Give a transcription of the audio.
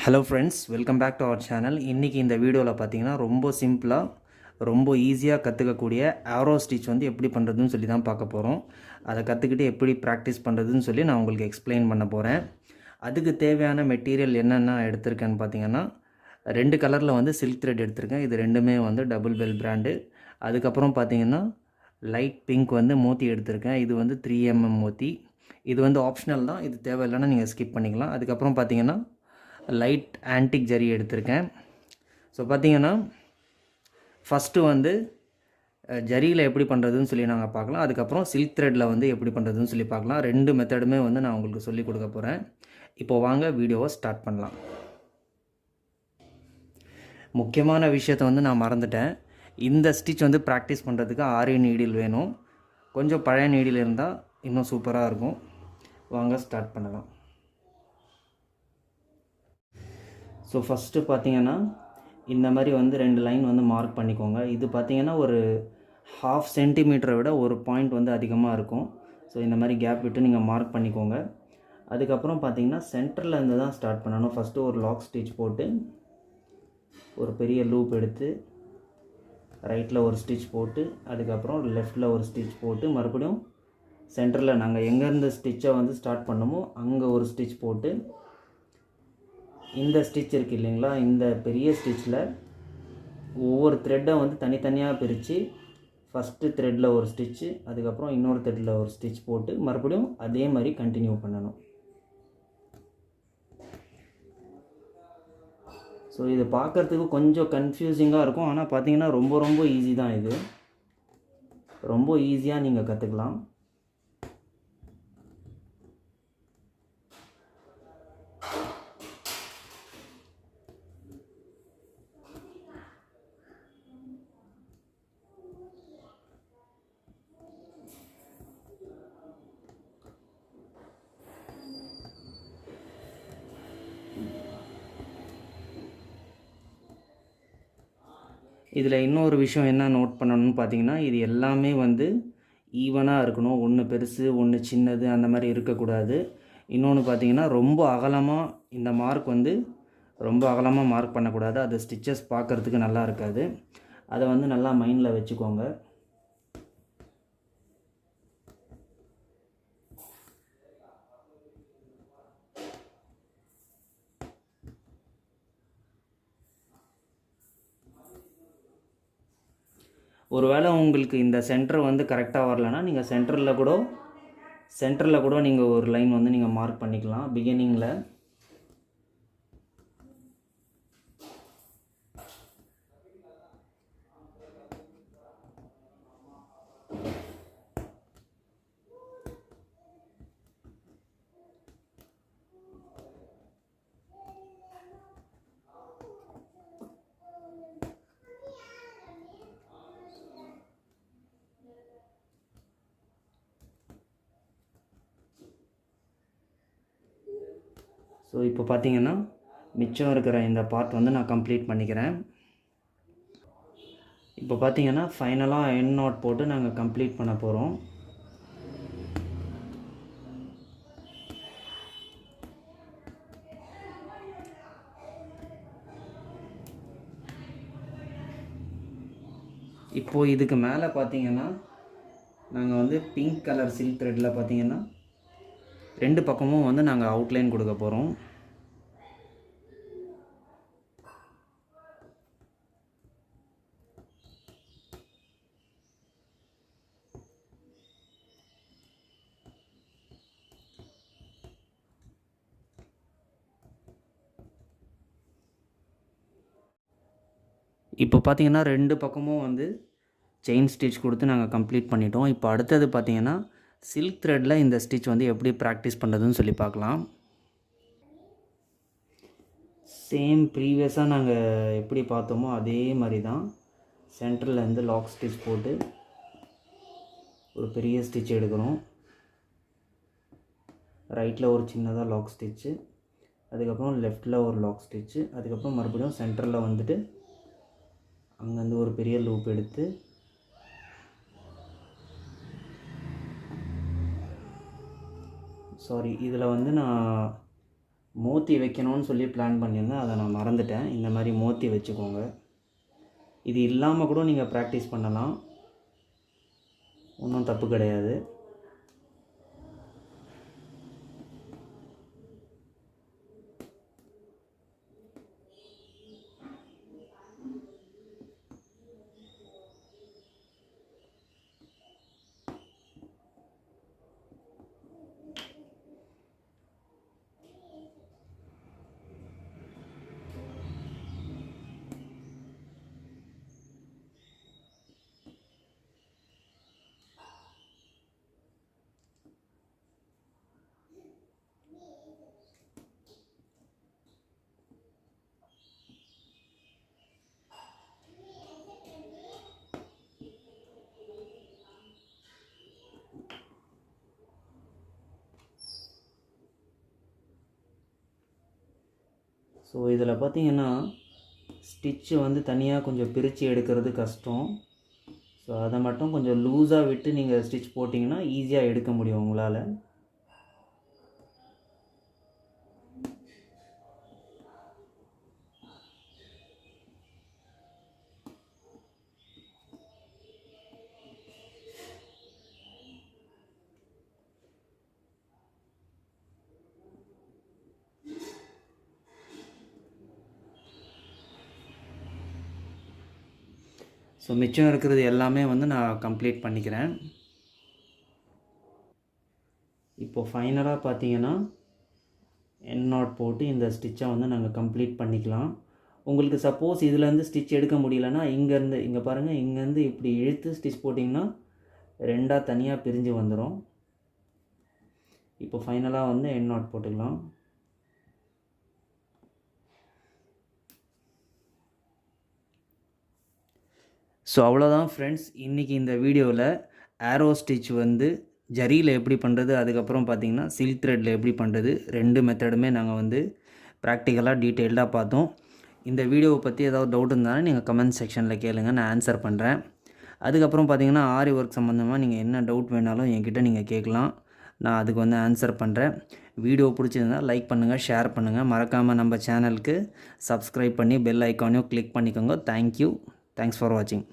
Hello friends, welcome back to our channel. இன்றைக்கி இந்த வீடியோவில் பார்த்தீங்கன்னா ரொம்ப சிம்பிளாக ரொம்ப ஈஸியாக கற்றுக்கக்கூடிய ஆரோ ஸ்டிச் வந்து எப்படி பண்ணுறதுன்னு சொல்லி தான் பார்க்க போகிறோம். அதை கற்றுக்கிட்டு எப்படி ப்ராக்டிஸ் பண்ணுறதுன்னு சொல்லி நான் உங்களுக்கு எக்ஸ்பிளைன் பண்ண போகிறேன். அதுக்கு தேவையான மெட்டீரியல் என்னென்ன எடுத்திருக்கேன்னு பார்த்தீங்கன்னா, 2 கலரில் வந்து சில்க் த்ரெட் எடுத்திருக்கேன். இது ரெண்டுமே வந்து டபுள் பெல் பிராண்டு. அதுக்கப்புறம் பார்த்தீங்கன்னா லைட் பிங்க் வந்து மோத்தி எடுத்திருக்கேன். இது வந்து 3mm மோத்தி. இது வந்து ஆப்ஷனல் தான், இது தேவையில்லைன்னா நீங்கள் ஸ்கிப் பண்ணிக்கலாம். அதுக்கப்புறம் பார்த்தீங்கன்னா லைட் ஆன்டிக் ஜரி எடுத்திருக்கேன். ஸோ பார்த்தீங்கன்னா ஃபஸ்ட்டு வந்து ஜரியில் எப்படி பண்ணுறதுன்னு சொல்லி நாங்கள் பார்க்கலாம். அதுக்கப்புறம் சில்க் த்ரெட்டில் வந்து எப்படி பண்ணுறதுன்னு சொல்லி பார்க்கலாம். 2 மெத்தடுமே வந்து நான் உங்களுக்கு சொல்லிக் கொடுக்க போகிறேன். இப்போ வாங்க வீடியோவை ஸ்டார்ட் பண்ணலாம். முக்கியமான விஷயத்தை வந்து நான் மறந்துட்டேன். இந்த ஸ்டிச் வந்து ப்ராக்டிஸ் பண்ணுறதுக்கு ஆரி நீடில் வேணும். கொஞ்சம் பழைய நீடில் இருந்தால் இன்னும் சூப்பராக இருக்கும். வாங்க ஸ்டார்ட் பண்ணலாம். ஸோ ஃபஸ்ட்டு பார்த்தீங்கன்னா இந்த மாதிரி வந்து 2 லைன் வந்து மார்க் பண்ணிக்கோங்க. இது பார்த்தீங்கன்னா ஒரு 1/2 சென்டிமீட்டரை விட ஒரு பாயிண்ட் வந்து அதிகமாக இருக்கும். ஸோ இந்த மாதிரி கேப் விட்டு நீங்கள் மார்க் பண்ணிக்கோங்க. அதுக்கப்புறம் பார்த்தீங்கன்னா சென்டரில் இருந்து தான் ஸ்டார்ட் பண்ணணும். ஃபஸ்ட்டு ஒரு லாக் ஸ்டிச் போட்டு ஒரு பெரிய லூப் எடுத்து ரைட்டில் ஒரு ஸ்டிச் போட்டு அதுக்கப்புறம் லெஃப்டில் ஒரு ஸ்டிச் போட்டு மறுபடியும் சென்டரில் நாங்கள் எங்கேருந்து ஸ்டிச்சை வந்து ஸ்டார்ட் பண்ணமோ அங்கே ஒரு ஸ்டிச் போட்டு இந்த ஸ்டிச் இருக்குது இல்லைங்களா, இந்த பெரிய ஸ்டிச்சில் ஒவ்வொரு த்ரெட்டை வந்து தனித்தனியாக பிரித்து ஃபஸ்ட்டு த்ரெட்டில் ஒரு ஸ்டிச்சு அதுக்கப்புறம் இன்னொரு த்ரெட்டில் ஒரு ஸ்டிச் போட்டு மறுபடியும் அதே மாதிரி கண்டினியூ பண்ணணும். ஸோ இது பார்க்குறதுக்கு கொஞ்சம் கன்ஃபியூசிங்காக இருக்கும், ஆனால் பார்த்தீங்கன்னா ரொம்ப ஈஸி தான். இது ரொம்ப ஈஸியாக நீங்கள் கற்றுக்கலாம். இதில் இன்னொரு விஷயம் என்ன நோட் பண்ணணும்னு பார்த்தீங்கன்னா, இது எல்லாமே வந்து ஈவனாக இருக்கணும். ஒன்று பெருசு ஒன்று சின்னது அந்த மாதிரி இருக்கக்கூடாது. இன்னொன்று பார்த்தீங்கன்னா ரொம்ப அகலமாக இந்த மார்க் வந்து ரொம்ப அகலமாக மார்க் பண்ணக்கூடாது. அது ஸ்டிச்சஸ் பார்க்குறதுக்கு நல்லா இருக்காது. அதை வந்து நல்லா மைண்டில் வச்சுக்கோங்க. ஒருவேளை உங்களுக்கு இந்த சென்டர் வந்து கரெக்டாக வரலன்னா நீங்கள் சென்டரில் கூட நீங்கள் ஒரு லைன் வந்து நீங்கள் மார்க் பண்ணிக்கலாம் பிகினிங்கில். ஸோ இப்போ பார்த்தீங்கன்னா மிச்சம் இருக்கிற இந்த பார்ட் வந்து நான் கம்ப்ளீட் பண்ணிக்கிறேன். இப்போ பார்த்தீங்கன்னா ஃபைனலாக எண்ட் நாட் போட்டு நாங்கள் கம்ப்ளீட் பண்ண போகிறோம். இப்போது இதுக்கு மேலே பார்த்தீங்கன்னா நாங்கள் வந்து பிங்க் கலர் சில்க் த்ரெட்டில் பார்த்தீங்கன்னா 2 பக்கமும் வந்து நாங்கள் அவுட்லைன் கொடுக்க போகிறோம். இப்போ பார்த்தீங்கன்னா 2 பக்கமும் வந்து செயின் ஸ்டிச் கொடுத்து நாங்கள் கம்ப்ளீட் பண்ணிட்டோம். இப்போ அடுத்தது பார்த்தீங்கன்னா சில்க் த்ரெட்டில் இந்த ஸ்டிச் வந்து எப்படி ப்ராக்டிஸ் பண்ணுறதுன்னு சொல்லி பார்க்கலாம். சேம் ப்ரீவியஸாக நாங்கள் எப்படி பார்த்தோமோ அதே மாதிரி தான். சென்டரில் இருந்து லாக் ஸ்டிச் போட்டு ஒரு பெரிய ஸ்டிச் எடுக்கிறோம். ரைட்டில் ஒரு சின்னதாக லாக் ஸ்டிச்சு அதுக்கப்புறம் லெஃப்டில் ஒரு லாக் ஸ்டிச்சு அதுக்கப்புறம் மறுபடியும் சென்டரில் வந்துட்டு அங்கேருந்து ஒரு பெரிய லூப் எடுத்து இதில் வந்து நான் மோத்தி வைக்கணும்னு சொல்லி பிளான் பண்ணியிருந்தேன், அதை நான் மறந்துட்டேன். இந்த மாதிரி மோத்தி வச்சுக்கோங்க. இது இல்லாமல் கூட நீங்கள் ப்ராக்டிஸ் பண்ணலாம், ஒன்றும் தப்பு கிடையாது. ஸோ இதில் பார்த்திங்கன்னா ஸ்டிச்சு வந்து தனியாக கொஞ்சம் பிரித்து எடுக்கிறது கஷ்டம். ஸோ அதை மட்டும் கொஞ்சம் லூஸாக விட்டு நீங்கள் ஸ்டிச் போட்டிங்கன்னா ஈஸியாக எடுக்க முடியும் உங்களால். ஸோ மிச்சம் இருக்கிறது எல்லாமே வந்து நான் கம்ப்ளீட் பண்ணிக்கிறேன். இப்போது ஃபைனலாக பார்த்தீங்கன்னா எண்ட் நாட் போட்டு இந்த ஸ்டிச்சை வந்து நாங்கள் கம்ப்ளீட் பண்ணிக்கலாம். உங்களுக்கு சப்போஸ் இதுலேருந்து ஸ்டிச் எடுக்க முடியலன்னா இங்கேருந்து இங்கே பாருங்கள், இங்கேருந்து இப்படி இழுத்து ஸ்டிச் போட்டிங்கன்னா ரெண்டாக தனியாக பிரிஞ்சு வந்துடும். இப்போ ஃபைனலாக வந்து எண்ட் நாட் போட்டுக்கலாம். ஸோ அவ்வளோதான் ஃப்ரெண்ட்ஸ், இன்றைக்கி இந்த வீடியோவில் ஆரோ ஸ்டிச் வந்து ஜரியில் எப்படி பண்ணுறது, அதுக்கப்புறம் பார்த்திங்கன்னா சில்க் த்ரெட்டில் எப்படி பண்ணுறது, 2 மெத்தடுமே நாங்கள் வந்து ப்ராக்டிக்கலாக டீட்டெயில்டாக பார்த்தோம். இந்த வீடியோவை பற்றி ஏதாவது டவுட் இருந்தாலும் நீங்கள் கமெண்ட் செக்ஷனில் கேளுங்க, நான் ஆன்சர் பண்ணுறேன். அதுக்கப்புறம் பார்த்திங்கன்னா ஆரி ஒர்க் சம்மந்தமாக நீங்கள் என்ன டவுட் வேணாலும் என்கிட்ட நீங்கள் கேட்கலாம், நான் அதுக்கு வந்து ஆன்சர் பண்ணுறேன். வீடியோ பிடிச்சிருந்தால் லைக் பண்ணுங்கள், ஷேர் பண்ணுங்கள், மறக்காமல் நம்ம சேனலுக்கு சப்ஸ்கிரைப் பண்ணி பெல் ஐக்கானையும் கிளிக் பண்ணிக்கோங்க. தேங்க்யூ, தேங்க்ஸ் ஃபார் வாட்சிங்.